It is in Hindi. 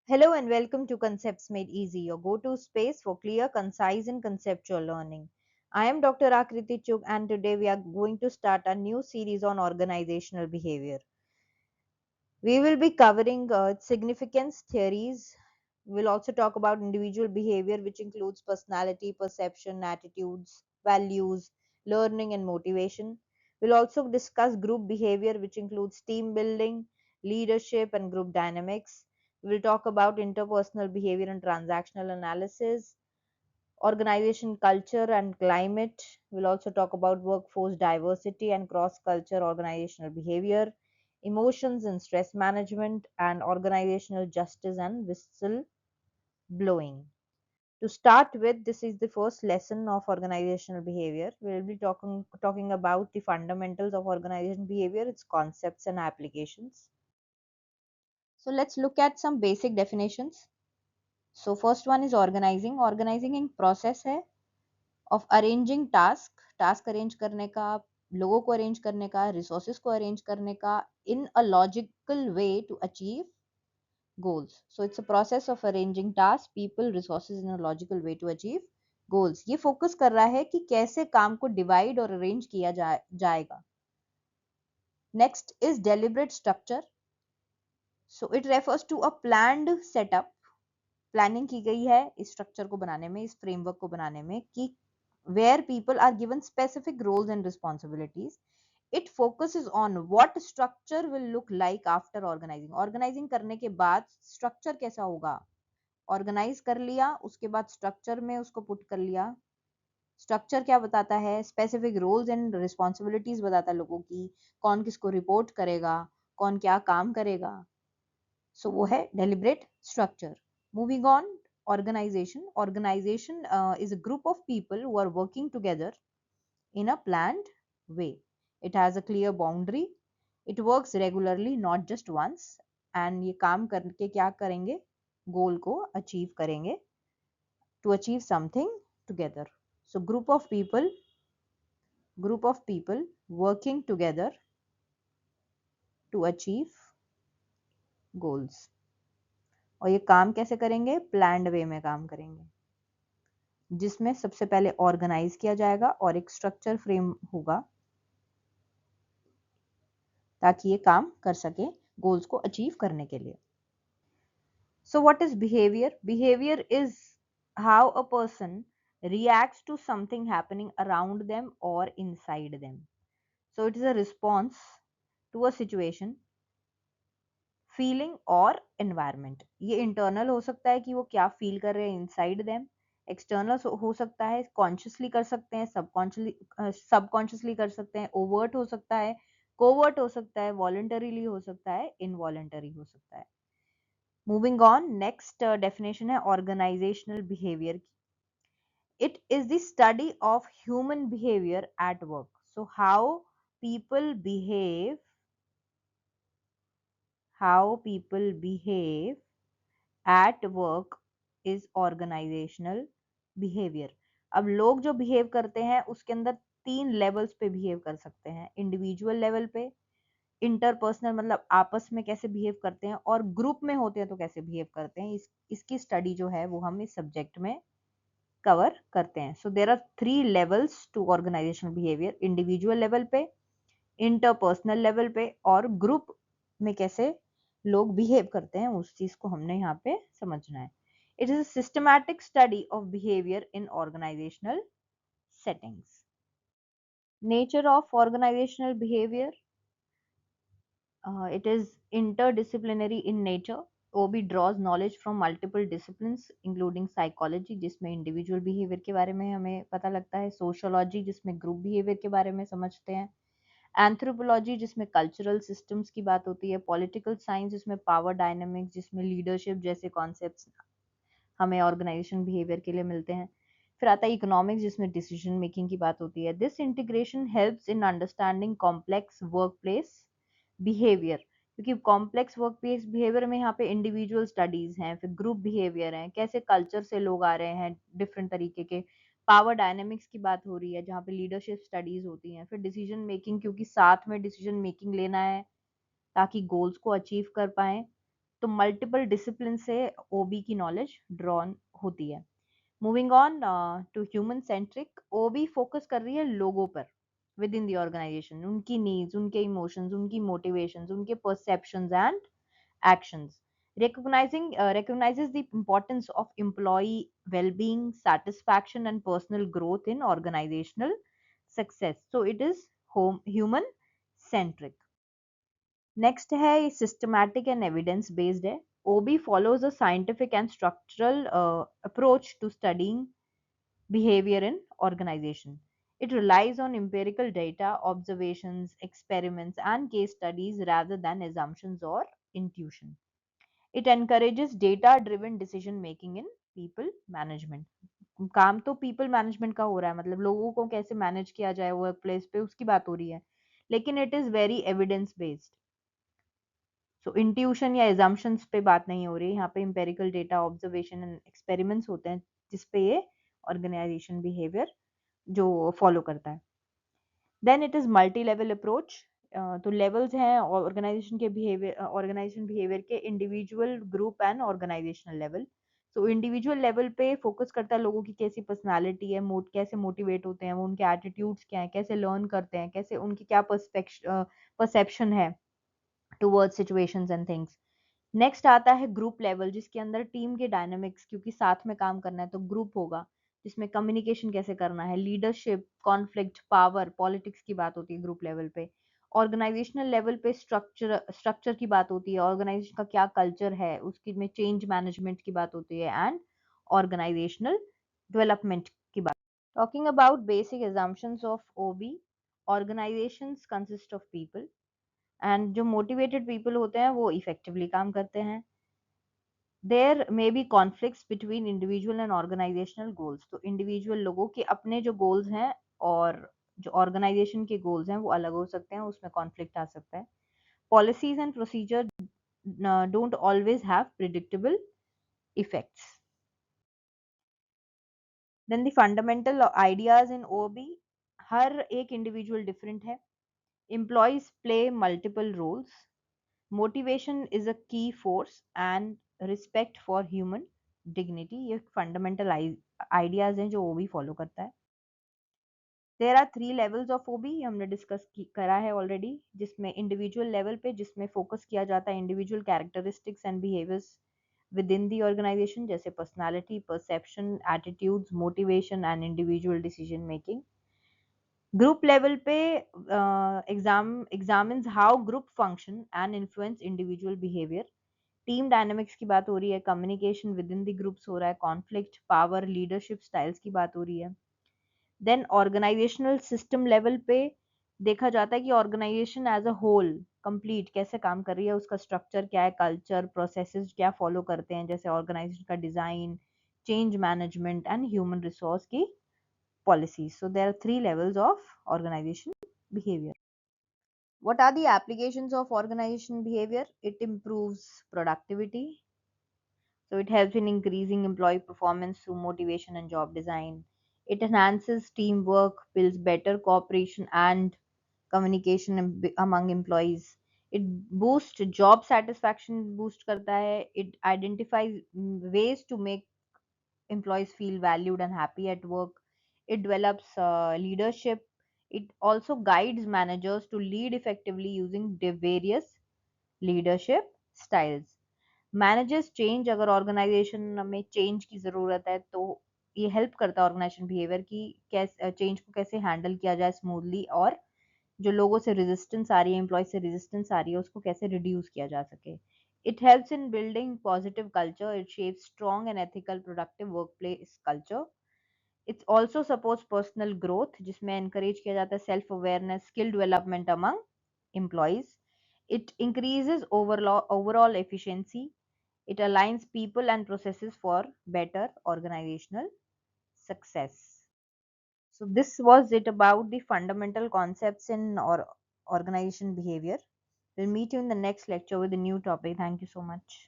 Hello and welcome to Concepts Made Easy, your go-to space for clear, concise and conceptual learning. I am Dr. Akriti Chuk and today we are going to start a new series on organizational behavior. We will be covering significance theories. We'll also talk about individual behavior, which includes personality, perception, attitudes, values, learning, and motivation. We'll also discuss group behavior, which includes team building, leadership, and group dynamics. We'll talk about interpersonal behavior and transactional analysis, organization culture and climate. We'll also talk about workforce diversity and cross culture organizational behavior, emotions and stress management, and organizational justice and whistle blowing. To start with, this is the first lesson of organizational behavior. We'll be talking about the fundamentals of organizational behavior, its concepts and applications. So let's look at some basic definitions. So first one is organizing. Organizing एक process है of arranging task अरेंज करने का, लोगों को अरेंज करने का, रिसोर्सेज को अरेंज करने का in a logical way to achieve goals. So it's a process of arranging tasks, people, resources in a logical way to achieve goals. ये फोकस कर रहा है कि कैसे काम को डिवाइड और अरेंज किया जाएगा. Next is deliberate structure. So it refers to a planned setup. Planning की गई है इस स्ट्रक्चर को बनाने में, इस फ्रेमवर्क को बनाने में कि where people are given specific roles and responsibilities. It focuses on what structure will look like after organizing. Organizing करने के बाद स्ट्रक्चर कैसा होगा. ऑर्गेनाइज कर लिया, उसके बाद स्ट्रक्चर में उसको पुट कर लिया. स्ट्रक्चर क्या बताता है, स्पेसिफिक रोल्स एंड रिस्पॉन्सिबिलिटीज बताता है लोगों की, कौन किसको रिपोर्ट करेगा, कौन क्या काम करेगा. सो वो है deliberate structure. Moving on, organization is a group of people who are working together in a planned way. It has a clear boundary. It works regularly, not just once. And ये काम करके क्या करेंगे, गोल को अचीव करेंगे, to achieve something together. So group of people working together to achieve goals. और ये काम कैसे करेंगे, प्लान्ड वे में काम करेंगे, जिसमें सबसे पहले ऑर्गेनाइज किया जाएगा और एक स्ट्रक्चर फ्रेम होगा ताकि ये काम कर सके गोल्स को अचीव करने के लिए. So what is behaviour. Behaviour is how a person reacts to something happening around them or inside them. So it is a response to a situation, feeling और environment. ये internal हो सकता है कि वो क्या feel कर रहे हैं inside them. एक्सटर्नल हो सकता है, कॉन्शियसली कर सकते हैं, सबकॉन्शियसली कर सकते हैं, ओवर्ट हो सकता है, कोवर्ट हो सकता है, वॉलंटरीली हो सकता है, इनवॉलंटरी हो सकता है. मूविंग ऑन, नेक्स्ट डेफिनेशन है ऑर्गेनाइजेशनल बिहेवियर की. It is the study of human behaviour at work. So how people behave at work is organizational behavior. अब लोग जो बिहेव करते हैं उसके अंदर 3 लेवल्स पे बिहेव कर सकते हैं. इंडिविजुअल लेवल पे, इंटरपर्सनल मतलब आपस में कैसे बिहेव करते हैं, और ग्रुप में होते हैं तो कैसे बिहेव करते हैं. इसकी स्टडी जो है वो हम इस सब्जेक्ट में कवर करते हैं. So there are 3 levels to organizational behaviour. Individual level पे, इंटरपर्सनल लेवल पे और ग्रुप में कैसे लोग बिहेव करते हैं, उस चीज को हमने यहाँ पे समझना है. It is a systematic study of behaviour in organizational settings. Nature of organizational behaviour, it is interdisciplinary in nature. OB draws knowledge from multiple disciplines including psychology जिसमें इंडिविजुअल बिहेवियर के बारे में हमें पता लगता है, सोशोलॉजी जिसमें ग्रुप बिहेवियर के बारे में समझते हैं, एंथ्रोपोलॉजी जिसमें कल्चरल सिस्टम्स की बात होती है, पॉलिटिकल साइंस जिसमें पावर डायनामिक्स, जिसमें लीडरशिप जैसे कॉन्सेप्ट्स हमें ऑर्गेनाइजेशन बिहेवियर के लिए मिलते हैं. फिर आता है इकोनॉमिक्स जिसमें डिसीजन मेकिंग की बात होती है. This integration helps in understanding complex work place behaviour, क्योंकि कॉम्प्लेक्स वर्क प्लेस बिहेवियर में यहाँ पे इंडिविजुअल स्टडीज हैं, फिर ग्रुप बिहेवियर हैं, कैसे कल्चर से लोग आ रहे हैं डिफरेंट तरीके के, पावर डायनेमिक्स की बात हो रही है जहाँ पे लीडरशिप स्टडीज होती हैं, फिर डिसीजन मेकिंग क्योंकि साथ में डिसीजन मेकिंग लेना है ताकि गोल्स को अचीव कर पाए, तो मल्टीपल डिसिप्लिन से ओबी की नॉलेज ड्रॉन होती है। Moving on to human centric, OB focus कर रही है लोगों पर विद इन द ऑर्गेनाइजेशन, उनकी नीड्स, उनके इमोशंस, उनकी मोटिवेशंस, उनके perceptions and actions. Recognizes the importance of employee well-being, satisfaction, and personal growth in organizational success. So it is human-centric. Next है systematic and evidence-based है. OB follows a scientific and structural approach to studying behavior in organization. It relies on empirical data, observations, experiments, and case studies rather than assumptions or intuition. It encourages data driven decision making in people management. काम तो people management का हो रहा है, मतलब लोगों को कैसे मैनेज किया जाए वर्क प्लेस पे, उसकी बात हो रही है, लेकिन it is very evidence based. So intuition या एजम्पशंस पे बात नहीं हो रही, यहाँ पे empirical data, observation and experiments होते हैं जिसपे ये ऑर्गेनाइजेशन बिहेवियर जो फॉलो करता है। Then it is multi level approach. तो लेवल्स हैं ऑर्गेनाइजेशन बिहेवियर के, individual, group and organizational level. So individual level पे फोकस करता है लोगों की कैसी पर्सनालिटी है, कैसे मोटिवेट होते हैं वो, उनके एटीट्यूड्स क्या है, कैसे लर्न करते हैं, कैसे उनकी क्या परसेप्शन है towards situations and things. Next आता है ग्रुप लेवल, जिसके अंदर टीम के डायनामिक्स, क्योंकि साथ में काम करना है तो ग्रुप होगा, जिसमें कम्युनिकेशन कैसे करना है, लीडरशिप, कॉन्फ्लिक्ट, पावर, पॉलिटिक्स की बात होती है ग्रुप लेवल पे। ऑर्गेनाइजेशनल लेवल पे स्ट्रक्चर की बात होती है, ऑर्गेनाइजेशन का क्या कल्चर है उसकी में चेंज मैनेजमेंट की बात होती है, एंड ऑर्गेनाइजेशनल डेवलपमेंट की बात। Talking about basic assumptions of OB, organizations consist of people, and जो मोटिवेटेड पीपल होते हैं वो इफेक्टिवली काम करते हैं। There may be conflicts between individual and organizational goals, तो इंडिविजुअल लोगों के अपने जो गोल्स हैं और जो ऑर्गेनाइजेशन के गोल्स हैं वो अलग हो सकते हैं, उसमें कॉन्फ्लिक्ट आ सकता है। Policies and procedure don't always have predictable effects. Then the fundamental ideas in OB, हर एक इंडिविजुअल डिफरेंट है, employees play multiple roles, motivation is a key force, and respect for human dignity, ये फंडामेंटल आइडियाज हैं जो ओबी फॉलो करता है। There are 3 levels of OB, हमने डिस्कस करा है ऑलरेडी, जिसमें इंडिविजुअल लेवल पे जिसमें फोकस किया जाता है individual characteristics and behaviours within the organisation, जैसे personality, perception, attitudes, motivation and individual decision making. Group level पे examines how group function and influence individual behaviour. Team dynamics की बात हो रही है, communication within the groups हो रहा है, कॉन्फ्लिक्ट, पावर, लीडरशिप स्टाइल्स की बात हो रही है। देन ऑर्गेनाइजेशनल सिस्टम लेवल पे देखा जाता है कि organization as a whole complete कैसे काम कर रही है, उसका स्ट्रक्चर क्या है, कल्चर, प्रोसेसेस क्या फॉलो करते हैं, जैसे ऑर्गेनाइजेशन का design, change management and human resource की policies. So there are 3 levels of organization behavior. What are the applications of organization behavior? It improves productivity. So it helps in increasing employee performance through motivation and job design. It enhances teamwork, builds better cooperation and communication among employees. It boosts job satisfaction, boost करता है. It identifies ways to make employees feel valued and happy at work. It develops leadership. It also guides managers to lead effectively using various leadership styles. Managers change, अगर ऑर्गेनाइजेशन में चेंज की ज़रूरत है तो ये हेल्प करता है ऑर्गेनाइजेशन बिहेवियर की कैसे चेंज को कैसे हैंडल किया जाए स्मूथली, और जो लोगों से रेजिस्टेंस आ रही है, एम्प्लॉय से रेजिस्टेंस आ रही है, उसको कैसे रिड्यूस किया जा सके। It helps in building positive culture. It shapes strong and ethical, productive workplace culture. It also supports personal growth, जिसमें encourage किया जाता है self awareness, skill development among employees. It increases overall efficiency. It aligns people and processes for better organizational success. So this was it about the fundamental concepts in organization behavior. We'll meet you in the next lecture with a new topic. Thank you so much.